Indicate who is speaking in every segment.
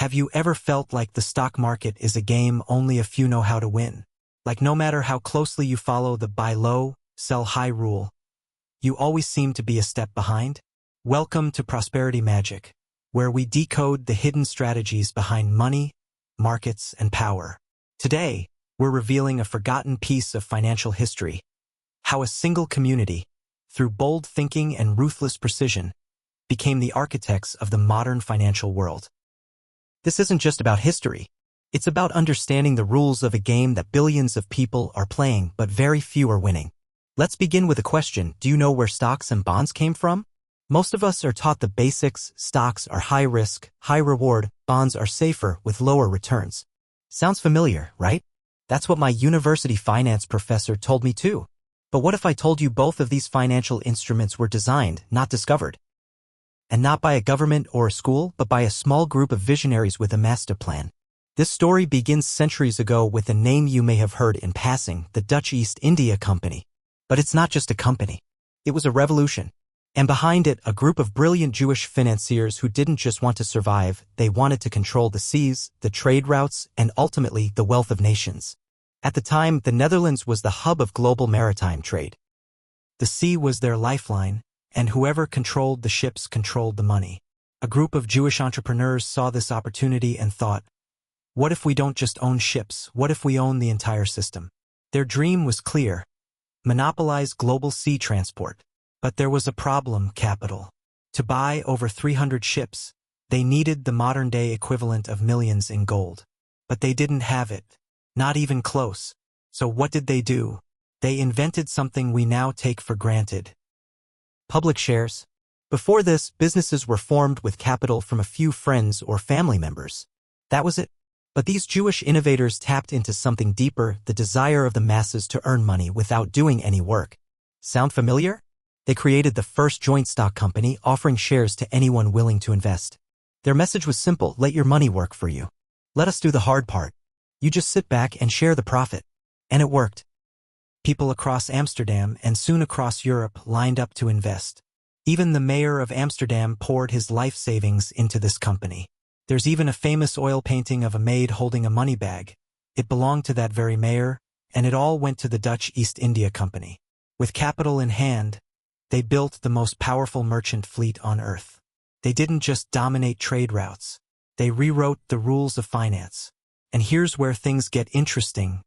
Speaker 1: Have you ever felt like the stock market is a game only a few know how to win? Like no matter how closely you follow the buy low, sell high rule, you always seem to be a step behind? Welcome to Prosperity Magic, where we decode the hidden strategies behind money, markets, and power. Today, we're revealing a forgotten piece of financial history: how a single community, through bold thinking and ruthless precision, became the architects of the modern financial world. This isn't just about history. It's about understanding the rules of a game that billions of people are playing but very few are winning. Let's begin with a question. Do you know where stocks and bonds came from? Most of us are taught the basics. Stocks are high risk, high reward. Bonds are safer with lower returns. Sounds familiar, right? That's what my university finance professor told me too. But what if I told you both of these financial instruments were designed, not discovered? And not by a government or a school, but by a small group of visionaries with a master plan. This story begins centuries ago with a name you may have heard in passing, the Dutch East India Company. But it's not just a company. It was a revolution. And behind it, a group of brilliant Jewish financiers who didn't just want to survive, they wanted to control the seas, the trade routes, and ultimately the wealth of nations. At the time, the Netherlands was the hub of global maritime trade. The sea was their lifeline, and whoever controlled the ships controlled the money. A group of Jewish entrepreneurs saw this opportunity and thought, what if we don't just own ships? What if we own the entire system? Their dream was clear: monopolize global sea transport. But there was a problem: capital. To buy over 300 ships, they needed the modern-day equivalent of millions in gold. But they didn't have it. Not even close. So what did they do? They invented something we now take for granted: public shares. Before this, businesses were formed with capital from a few friends or family members. That was it. But these Jewish innovators tapped into something deeper: the desire of the masses to earn money without doing any work. Sound familiar? They created the first joint stock company, offering shares to anyone willing to invest. Their message was simple: let your money work for you. Let us do the hard part. You just sit back and share the profit. And it worked. People across Amsterdam and soon across Europe lined up to invest. Even the mayor of Amsterdam poured his life savings into this company. There's even a famous oil painting of a maid holding a money bag. It belonged to that very mayor, and it all went to the Dutch East India Company. With capital in hand, they built the most powerful merchant fleet on earth. They didn't just dominate trade routes. They rewrote the rules of finance. And here's where things get interesting.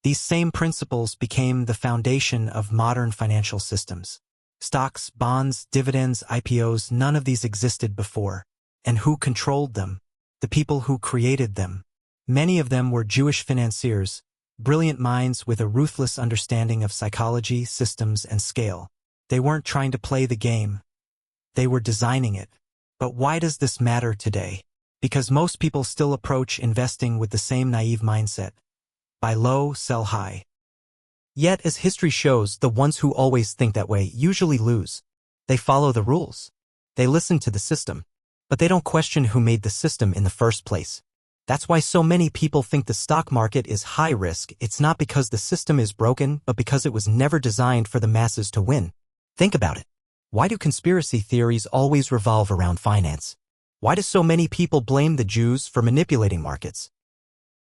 Speaker 1: These same principles became the foundation of modern financial systems. Stocks, bonds, dividends, IPOs, none of these existed before. And who controlled them? The people who created them. Many of them were Jewish financiers, brilliant minds with a ruthless understanding of psychology, systems, and scale. They weren't trying to play the game. They were designing it. But why does this matter today? Because most people still approach investing with the same naive mindset: buy low, sell high. Yet, as history shows, the ones who always think that way usually lose. They follow the rules. They listen to the system. But they don't question who made the system in the first place. That's why so many people think the stock market is high risk. It's not because the system is broken, but because it was never designed for the masses to win. Think about it. Why do conspiracy theories always revolve around finance? Why do so many people blame the Jews for manipulating markets?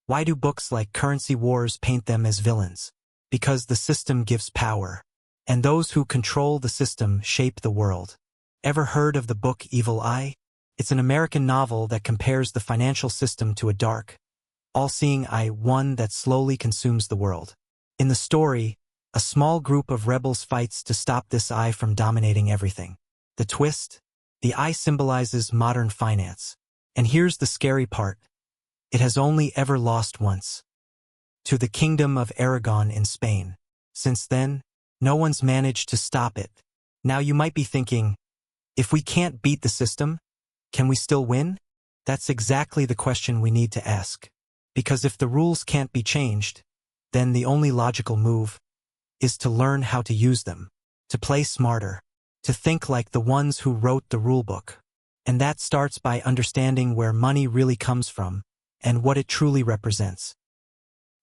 Speaker 1: Why do books like Currency Wars paint them as villains? Because the system gives power, and those who control the system shape the world. Ever heard of the book Evil Eye? It's an American novel that compares the financial system to a dark, all-seeing eye, one that slowly consumes the world. In the story, a small group of rebels fights to stop this eye from dominating everything. The twist? The eye symbolizes modern finance. And here's the scary part: it has only ever lost once. To the Kingdom of Aragon in Spain. Since then, no one's managed to stop it. Now you might be thinking, if we can't beat the system, can we still win? That's exactly the question we need to ask. Because if the rules can't be changed, then the only logical move is to learn how to use them, to play smarter, to think like the ones who wrote the rulebook. And that starts by understanding where money really comes from and what it truly represents.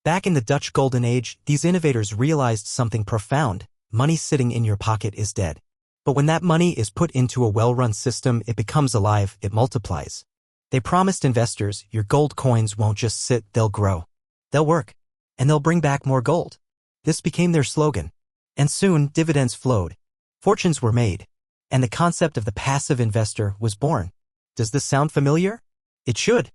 Speaker 1: Back in the Dutch Golden Age, these innovators realized something profound: money sitting in your pocket is dead. But when that money is put into a well-run system, it becomes alive, it multiplies. They promised investors your gold coins won't just sit, they'll grow. They'll work. And they'll bring back more gold. This became their slogan. And soon, dividends flowed. Fortunes were made. And the concept of the passive investor was born. Does this sound familiar? It should.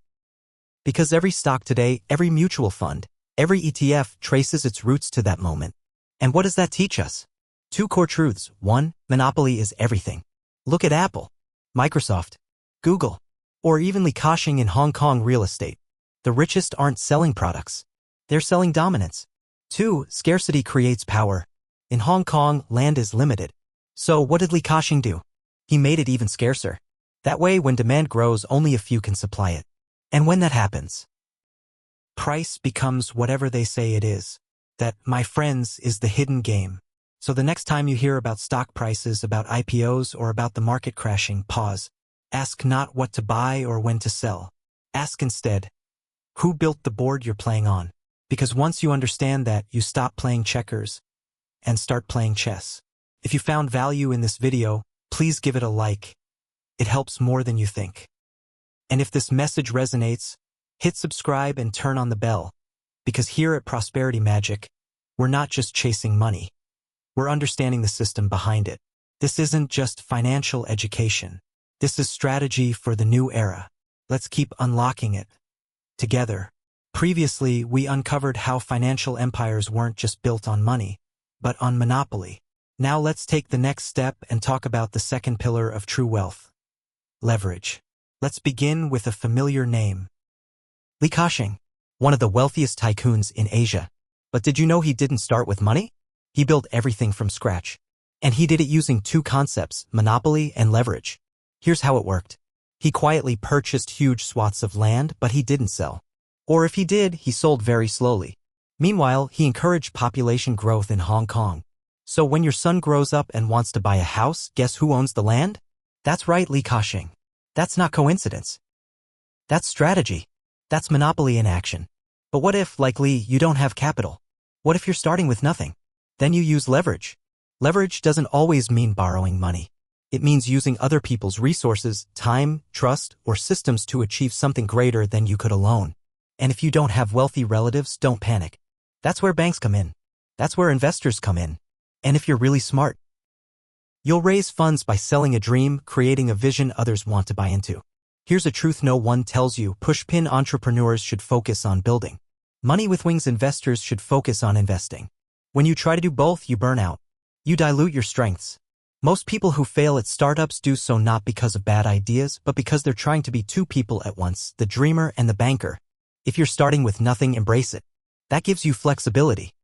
Speaker 1: Because every stock today, every mutual fund, every ETF traces its roots to that moment. And what does that teach us? Two core truths. One, monopoly is everything. Look at Apple, Microsoft, Google, or even Li Ka-shing in Hong Kong real estate. The richest aren't selling products. They're selling dominance. Two, scarcity creates power. In Hong Kong, land is limited. So what did Li Ka-shing do? He made it even scarcer. That way, when demand grows, only a few can supply it. And when that happens, price becomes whatever they say it is. That, my friends, is the hidden game. So the next time you hear about stock prices, about IPOs, or about the market crashing, pause. Ask not what to buy or when to sell. Ask instead, who built the board you're playing on? Because once you understand that, you stop playing checkers and start playing chess. If you found value in this video, please give it a like. It helps more than you think. And if this message resonates, hit subscribe and turn on the bell. Because here at Prosperity Magic, we're not just chasing money. We're understanding the system behind it. This isn't just financial education. This is strategy for the new era. Let's keep unlocking it together. Previously, we uncovered how financial empires weren't just built on money, but on monopoly. Now let's take the next step and talk about the second pillar of true wealth. Leverage. Let's begin with a familiar name. Li Ka-shing, one of the wealthiest tycoons in Asia. But did you know he didn't start with money? He built everything from scratch. And he did it using two concepts, monopoly and leverage. Here's how it worked. He quietly purchased huge swaths of land, but he didn't sell. Or if he did, he sold very slowly. Meanwhile, he encouraged population growth in Hong Kong. So when your son grows up and wants to buy a house, guess who owns the land? That's right, Li Ka-shing. That's not coincidence. That's strategy. That's monopoly in action. But what if, like Li, you don't have capital? What if you're starting with nothing? Then you use leverage. Leverage doesn't always mean borrowing money. It means using other people's resources, time, trust, or systems to achieve something greater than you could alone. And if you don't have wealthy relatives, don't panic. That's where banks come in. That's where investors come in. And if you're really smart, you'll raise funds by selling a dream, creating a vision others want to buy into. Here's a truth no one tells you. Pushpin entrepreneurs should focus on building. Money with wings investors should focus on investing. When you try to do both, you burn out. You dilute your strengths. Most people who fail at startups do so not because of bad ideas, but because they're trying to be two people at once, the dreamer and the banker. If you're starting with nothing, embrace it. That gives you flexibility.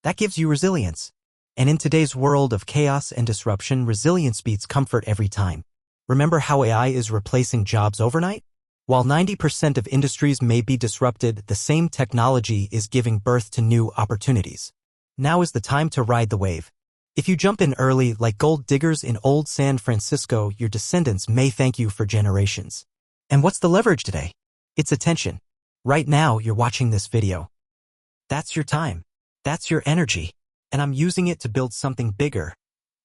Speaker 1: That gives you resilience. And in today's world of chaos and disruption, resilience beats comfort every time. Remember how AI is replacing jobs overnight? While 90% of industries may be disrupted, the same technology is giving birth to new opportunities. Now is the time to ride the wave. If you jump in early, like gold diggers in old San Francisco, your descendants may thank you for generations. And what's the leverage today? It's attention. Right now, you're watching this video. That's your time. That's your energy. And I'm using it to build something bigger.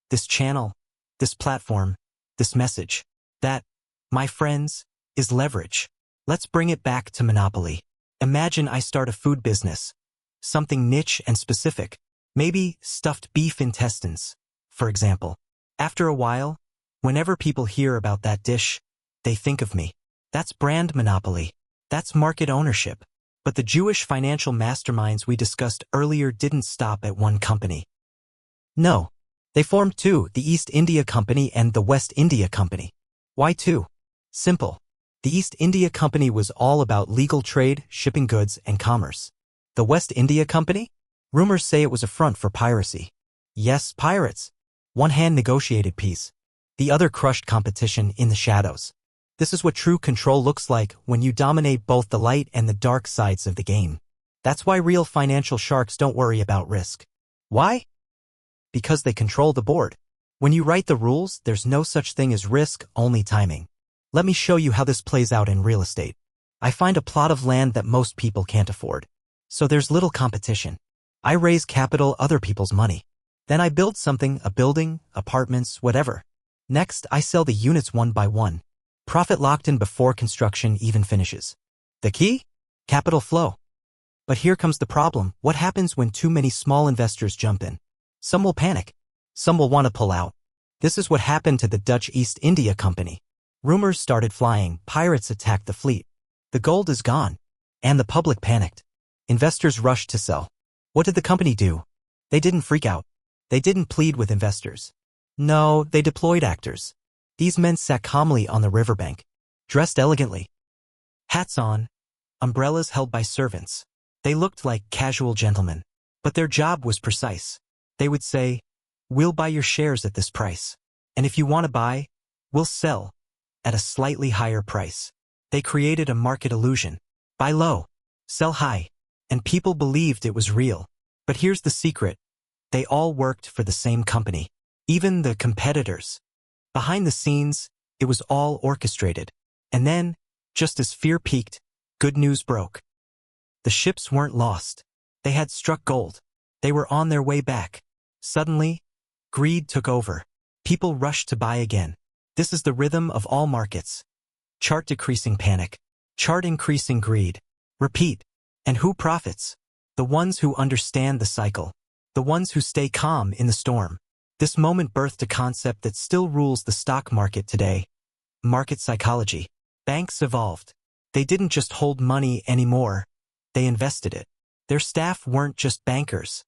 Speaker 1: This channel, this platform, this message. That, my friends, is leverage. Let's bring it back to monopoly. Imagine I start a food business. Something niche and specific. Maybe stuffed beef intestines, for example. After a while, whenever people hear about that dish, they think of me. That's brand monopoly. That's market ownership. But the Jewish financial masterminds we discussed earlier didn't stop at one company. No. They formed two, the East India Company and the West India Company. Why two? Simple. The East India Company was all about legal trade, shipping goods, and commerce. The West India Company? Rumors say it was a front for piracy. Yes, pirates. One hand negotiated peace. The other crushed competition in the shadows. This is what true control looks like when you dominate both the light and the dark sides of the game. That's why real financial sharks don't worry about risk. Why? Because they control the board. When you write the rules, there's no such thing as risk, only timing. Let me show you how this plays out in real estate. I find a plot of land that most people can't afford. So there's little competition. I raise capital, other people's money. Then I build something, a building, apartments, whatever. Next, I sell the units one by one. Profit locked in before construction even finishes. The key? Capital flow. But here comes the problem. What happens when too many small investors jump in? Some will panic. Some will want to pull out. This is what happened to the Dutch East India Company. Rumors started flying, pirates attacked the fleet. The gold is gone. And the public panicked. Investors rushed to sell. What did the company do? They didn't freak out. They didn't plead with investors. No, they deployed actors. These men sat calmly on the riverbank, dressed elegantly. Hats on, umbrellas held by servants. They looked like casual gentlemen. But their job was precise. They would say, "We'll buy your shares at this price. And if you want to buy, we'll sell at a slightly higher price." They created a market illusion. Buy low, sell high. And people believed it was real. But here's the secret. They all worked for the same company. Even the competitors. Behind the scenes, it was all orchestrated. And then, just as fear peaked, good news broke. The ships weren't lost. They had struck gold. They were on their way back. Suddenly, greed took over. People rushed to buy again. This is the rhythm of all markets. Chart decreasing panic. Chart increasing greed. Repeat. And who profits? The ones who understand the cycle. The ones who stay calm in the storm. This moment birthed a concept that still rules the stock market today. Market psychology. Banks evolved. They didn't just hold money anymore. They invested it. Their staff weren't just bankers.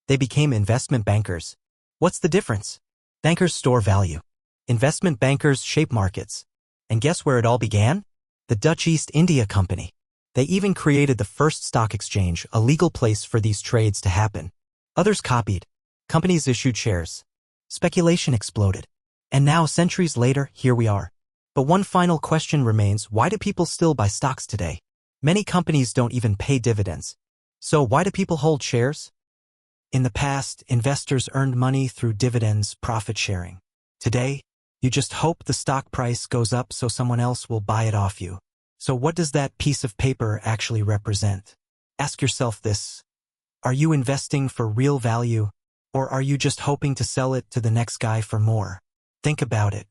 Speaker 1: They became investment bankers. What's the difference? Bankers store value. Investment bankers shape markets. And guess where it all began? The Dutch East India Company. They even created the first stock exchange, a legal place for these trades to happen. Others copied. Companies issued shares. Speculation exploded. And now, centuries later, here we are. But one final question remains: why do people still buy stocks today? Many companies don't even pay dividends. So why do people hold shares? In the past, investors earned money through dividends, profit sharing. Today, you just hope the stock price goes up so someone else will buy it off you. So what does that piece of paper actually represent? Ask yourself this. Are you investing for real value, or are you just hoping to sell it to the next guy for more? Think about it.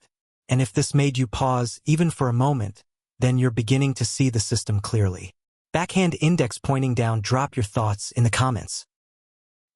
Speaker 1: And if this made you pause, even for a moment, then you're beginning to see the system clearly. Backhand index pointing down. Drop your thoughts in the comments.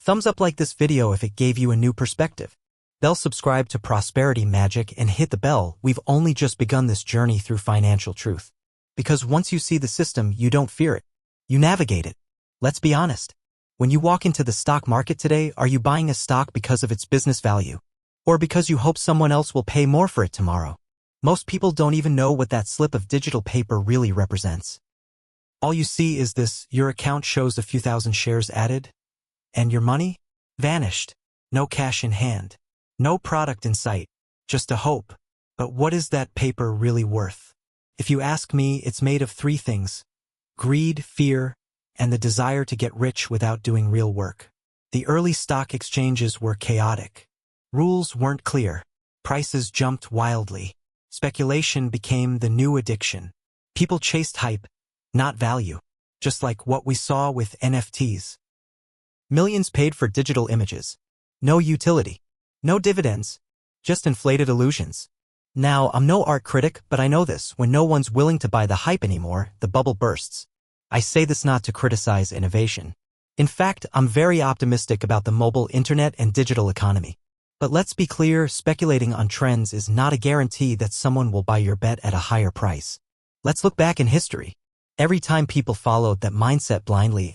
Speaker 1: Thumbs up like this video if it gave you a new perspective. Bell subscribe to Prosperity Magic and hit the bell. We've only just begun this journey through financial truth. Because once you see the system, you don't fear it. You navigate it. Let's be honest. When you walk into the stock market today, are you buying a stock because of its business value? Or because you hope someone else will pay more for it tomorrow? Most people don't even know what that slip of digital paper really represents. All you see is this: your account shows a few thousand shares added, and your money? Vanished. No cash in hand. No product in sight. Just a hope. But what is that paper really worth? If you ask me, it's made of three things: greed, fear, and the desire to get rich without doing real work. The early stock exchanges were chaotic. Rules weren't clear. Prices jumped wildly. Speculation became the new addiction. People chased hype, not value. Just like what we saw with NFTs. Millions paid for digital images. No utility. No dividends. Just inflated illusions. Now, I'm no art critic, but I know this: when no one's willing to buy the hype anymore, the bubble bursts. I say this not to criticize innovation. In fact, I'm very optimistic about the mobile internet and digital economy. But let's be clear, speculating on trends is not a guarantee that someone will buy your bet at a higher price. Let's look back in history. Every time people followed that mindset blindly,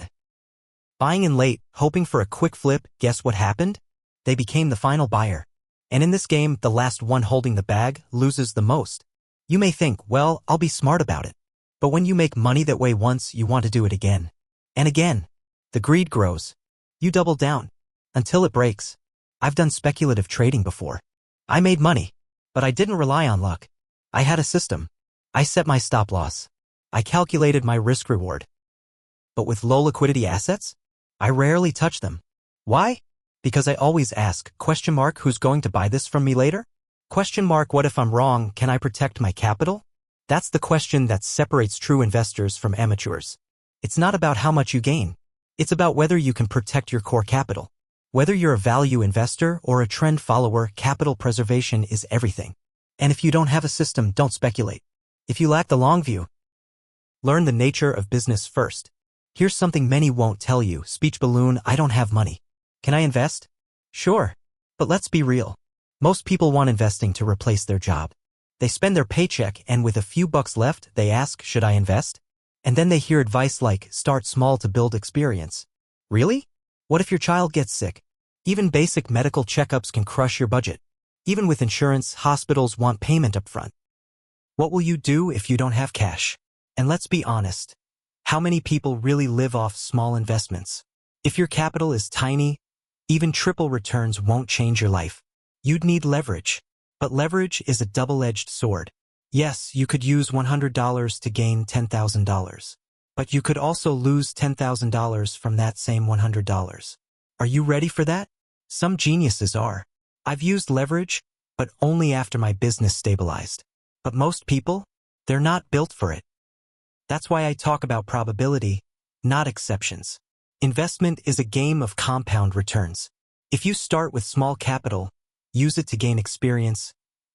Speaker 1: buying in late, hoping for a quick flip, guess what happened? They became the final buyer. And in this game, the last one holding the bag loses the most. You may think, well, I'll be smart about it. But when you make money that way once, you want to do it again. And again. The greed grows. You double down. Until it breaks. I've done speculative trading before. I made money. But I didn't rely on luck. I had a system. I set my stop loss. I calculated my risk reward. But with low liquidity assets, I rarely touch them. Why? Because I always ask, who's going to buy this from me later? What if I'm wrong, can I protect my capital? That's the question that separates true investors from amateurs. It's not about how much you gain. It's about whether you can protect your core capital. Whether you're a value investor or a trend follower, capital preservation is everything. And if you don't have a system, don't speculate. If you lack the long view, learn the nature of business first. Here's something many won't tell you. Speech balloon: I don't have money. Can I invest? Sure. But let's be real. Most people want investing to replace their job. They spend their paycheck and with a few bucks left, they ask, should I invest? And then they hear advice like, start small to build experience. Really? What if your child gets sick? Even basic medical checkups can crush your budget. Even with insurance, hospitals want payment upfront. What will you do if you don't have cash? And let's be honest. How many people really live off small investments? If your capital is tiny, even triple returns won't change your life. You'd need leverage. But leverage is a double-edged sword. Yes, you could use $100 to gain $10,000. But you could also lose $10,000 from that same $100. Are you ready for that? Some geniuses are. I've used leverage, but only after my business stabilized. But most people, they're not built for it. That's why I talk about probability, not exceptions. Investment is a game of compound returns. If you start with small capital, use it to gain experience,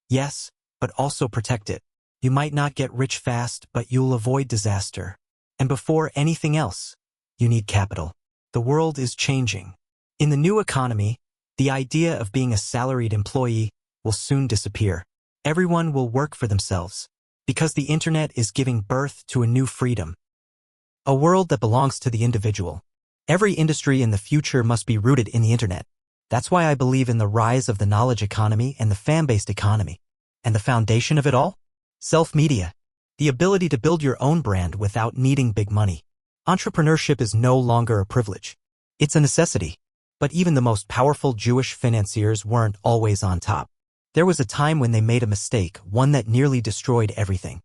Speaker 1: yes, but also protect it. You might not get rich fast, but you'll avoid disaster. And before anything else, you need capital. The world is changing. In the new economy, the idea of being a salaried employee will soon disappear. Everyone will work for themselves, because the internet is giving birth to a new freedom. A world that belongs to the individual. Every industry in the future must be rooted in the internet. That's why I believe in the rise of the knowledge economy and the fan-based economy. And the foundation of it all? Self-media. The ability to build your own brand without needing big money. Entrepreneurship is no longer a privilege. It's a necessity. But even the most powerful Jewish financiers weren't always on top. There was a time when they made a mistake, one that nearly destroyed everything.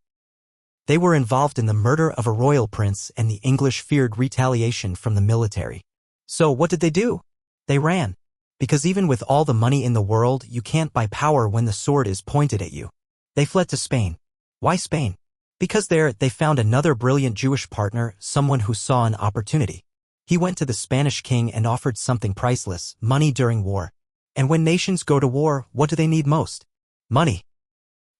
Speaker 1: They were involved in the murder of a royal prince, and the English feared retaliation from the military. So what did they do? They ran. Because even with all the money in the world, you can't buy power when the sword is pointed at you. They fled to Spain. Why Spain? Because there they found another brilliant Jewish partner, someone who saw an opportunity. He went to the Spanish king and offered something priceless, money during war. And when nations go to war, what do they need most? Money.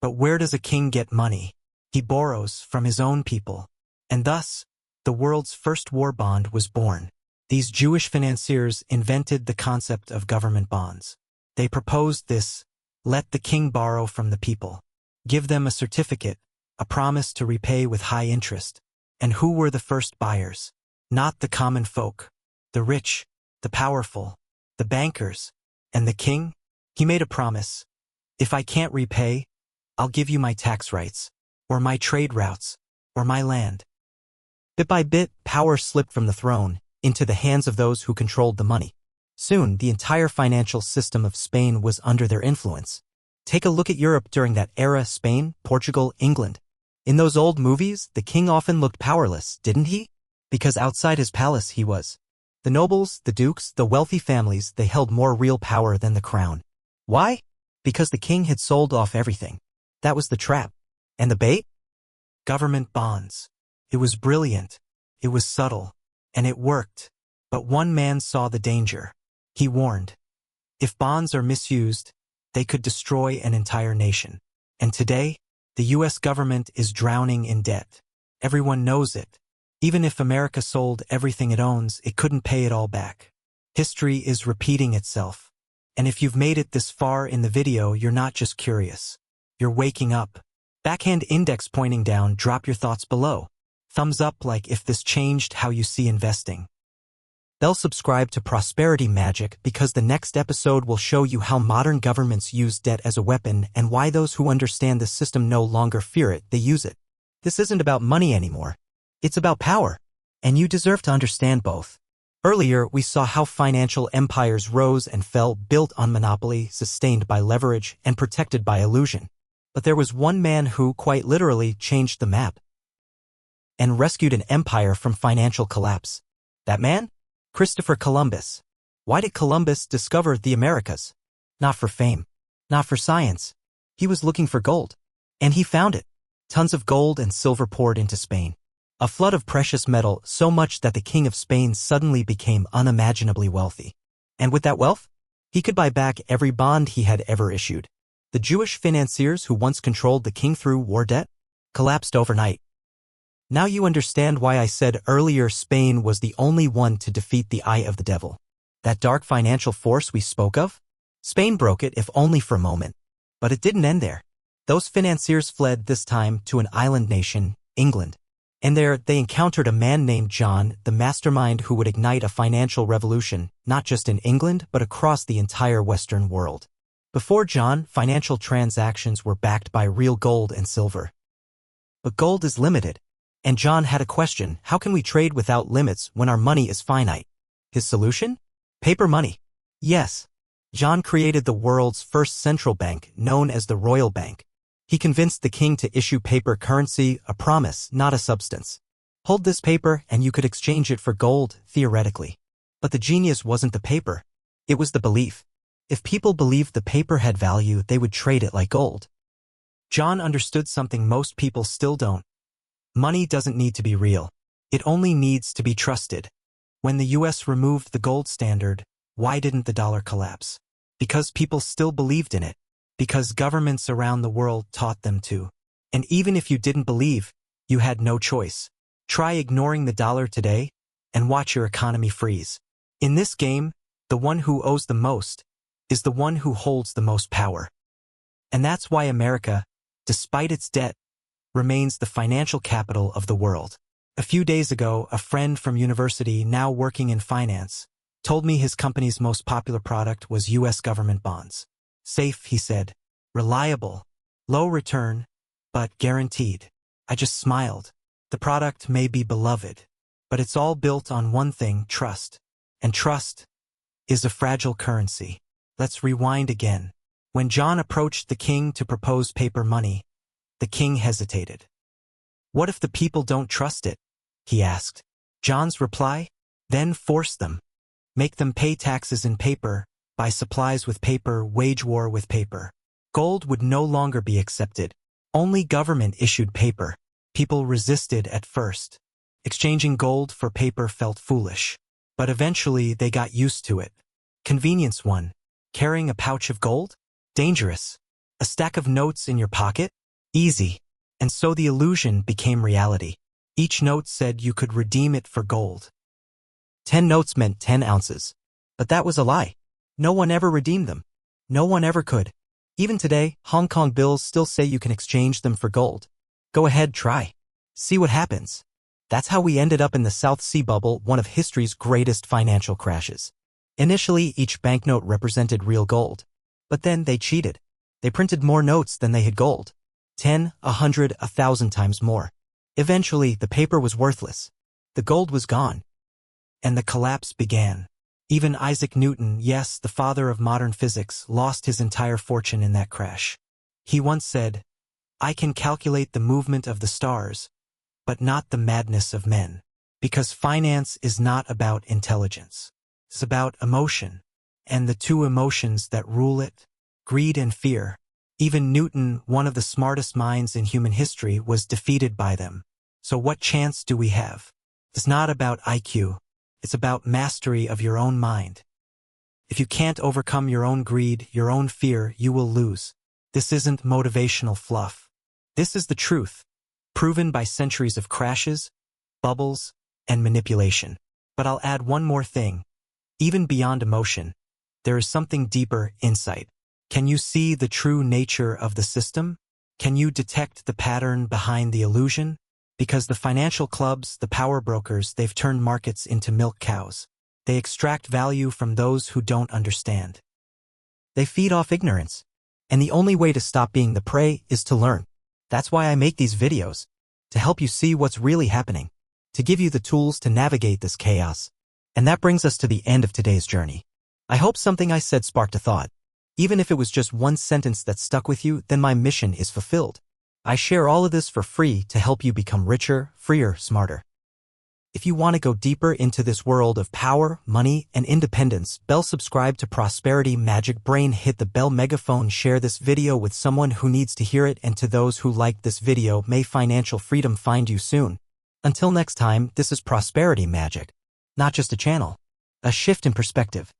Speaker 1: But where does a king get money? He borrows from his own people. And thus, the world's first war bond was born. These Jewish financiers invented the concept of government bonds. They proposed this: let the king borrow from the people. Give them a certificate, a promise to repay with high interest. And who were the first buyers? Not the common folk. The rich, the powerful, the bankers. And the king? He made a promise. If I can't repay, I'll give you my tax rights, or my trade routes, or my land. Bit by bit, power slipped from the throne into the hands of those who controlled the money. Soon, the entire financial system of Spain was under their influence. Take a look at Europe during that era: Spain, Portugal, England. In those old movies, the king often looked powerless, didn't he? Because outside his palace he was. The nobles, the dukes, the wealthy families, they held more real power than the crown. Why? Because the king had sold off everything. That was the trap. And the bait? Government bonds. It was brilliant. It was subtle. And it worked. But one man saw the danger. He warned. If bonds are misused, they could destroy an entire nation. And today, the US government is drowning in debt. Everyone knows it. Even if America sold everything it owns, it couldn't pay it all back. History is repeating itself. And if you've made it this far in the video, you're not just curious. You're waking up. Backhand index pointing down, drop your thoughts below. Thumbs up like if this changed how you see investing. They'll subscribe to Prosperity Magic because the next episode will show you how modern governments use debt as a weapon and why those who understand the system no longer fear it, they use it. This isn't about money anymore. It's about power. And you deserve to understand both. Earlier, we saw how financial empires rose and fell, built on monopoly, sustained by leverage, and protected by illusion. But there was one man who, quite literally, changed the map and rescued an empire from financial collapse. That man? Christopher Columbus. Why did Columbus discover the Americas? Not for fame. Not for science. He was looking for gold. And he found it. Tons of gold and silver poured into Spain. A flood of precious metal, so much that the king of Spain suddenly became unimaginably wealthy. And with that wealth, he could buy back every bond he had ever issued. The Jewish financiers who once controlled the king through war debt collapsed overnight. Now you understand why I said earlier Spain was the only one to defeat the eye of the devil. That dark financial force we spoke of? Spain broke it, if only for a moment. But it didn't end there. Those financiers fled this time to an island nation, England. And there they encountered a man named John, the mastermind who would ignite a financial revolution, not just in England but across the entire Western world. Before John, financial transactions were backed by real gold and silver. But gold is limited. And John had a question: how can we trade without limits when our money is finite? His solution? Paper money. Yes. John created the world's first central bank, known as the Royal Bank. He convinced the king to issue paper currency, a promise, not a substance. Hold this paper and you could exchange it for gold, theoretically. But the genius wasn't the paper. It was the belief. If people believed the paper had value, they would trade it like gold. John understood something most people still don't. Money doesn't need to be real. It only needs to be trusted. When the US removed the gold standard, why didn't the dollar collapse? Because people still believed in it. Because governments around the world taught them to. And even if you didn't believe, you had no choice. Try ignoring the dollar today, and watch your economy freeze. In this game, the one who owes the most is the one who holds the most power. And that's why America, despite its debt, remains the financial capital of the world. A few days ago, a friend from university, now working in finance, told me his company's most popular product was US government bonds. Safe, he said. Reliable. Low return, but guaranteed. I just smiled. The product may be beloved, but it's all built on one thing: trust. And trust is a fragile currency. Let's rewind again. When John approached the king to propose paper money, the king hesitated. What if the people don't trust it? He asked. John's reply? Then force them. Make them pay taxes in paper, buy supplies with paper, wage war with paper. Gold would no longer be accepted. Only government-issued paper. People resisted at first. Exchanging gold for paper felt foolish. But eventually they got used to it. Convenience won. Carrying a pouch of gold? Dangerous. A stack of notes in your pocket? Easy. And so the illusion became reality. Each note said you could redeem it for gold. 10 notes meant 10 ounces. But that was a lie. No one ever redeemed them. No one ever could. Even today, Hong Kong bills still say you can exchange them for gold. Go ahead, try. See what happens. That's how we ended up in the South Sea bubble, one of history's greatest financial crashes. Initially, each banknote represented real gold. But then they cheated. They printed more notes than they had gold. 10, 100, 1,000 times more. Eventually, the paper was worthless. The gold was gone. And the collapse began. Even Isaac Newton, yes, the father of modern physics, lost his entire fortune in that crash. He once said, "I can calculate the movement of the stars, but not the madness of men." Because finance is not about intelligence. It's about emotion. And the two emotions that rule it, greed and fear. Even Newton, one of the smartest minds in human history, was defeated by them. So what chance do we have? It's not about IQ. It's about mastery of your own mind. If you can't overcome your own greed, your own fear, you will lose. This isn't motivational fluff. This is the truth, proven by centuries of crashes, bubbles, and manipulation. But I'll add one more thing. Even beyond emotion, there is something deeper: insight. Can you see the true nature of the system? Can you detect the pattern behind the illusion? Because the financial clubs, the power brokers, they've turned markets into milk cows. They extract value from those who don't understand. They feed off ignorance. And the only way to stop being the prey is to learn. That's why I make these videos. To help you see what's really happening. To give you the tools to navigate this chaos. And that brings us to the end of today's journey. I hope something I said sparked a thought. Even if it was just one sentence that stuck with you, then my mission is fulfilled. I share all of this for free to help you become richer, freer, smarter. If you want to go deeper into this world of power, money, and independence, subscribe to Prosperity Magic Brain, hit the bell megaphone, share this video with someone who needs to hear it, and to those who liked this video, may financial freedom find you soon. Until next time, this is Prosperity Magic. Not just a channel. A shift in perspective.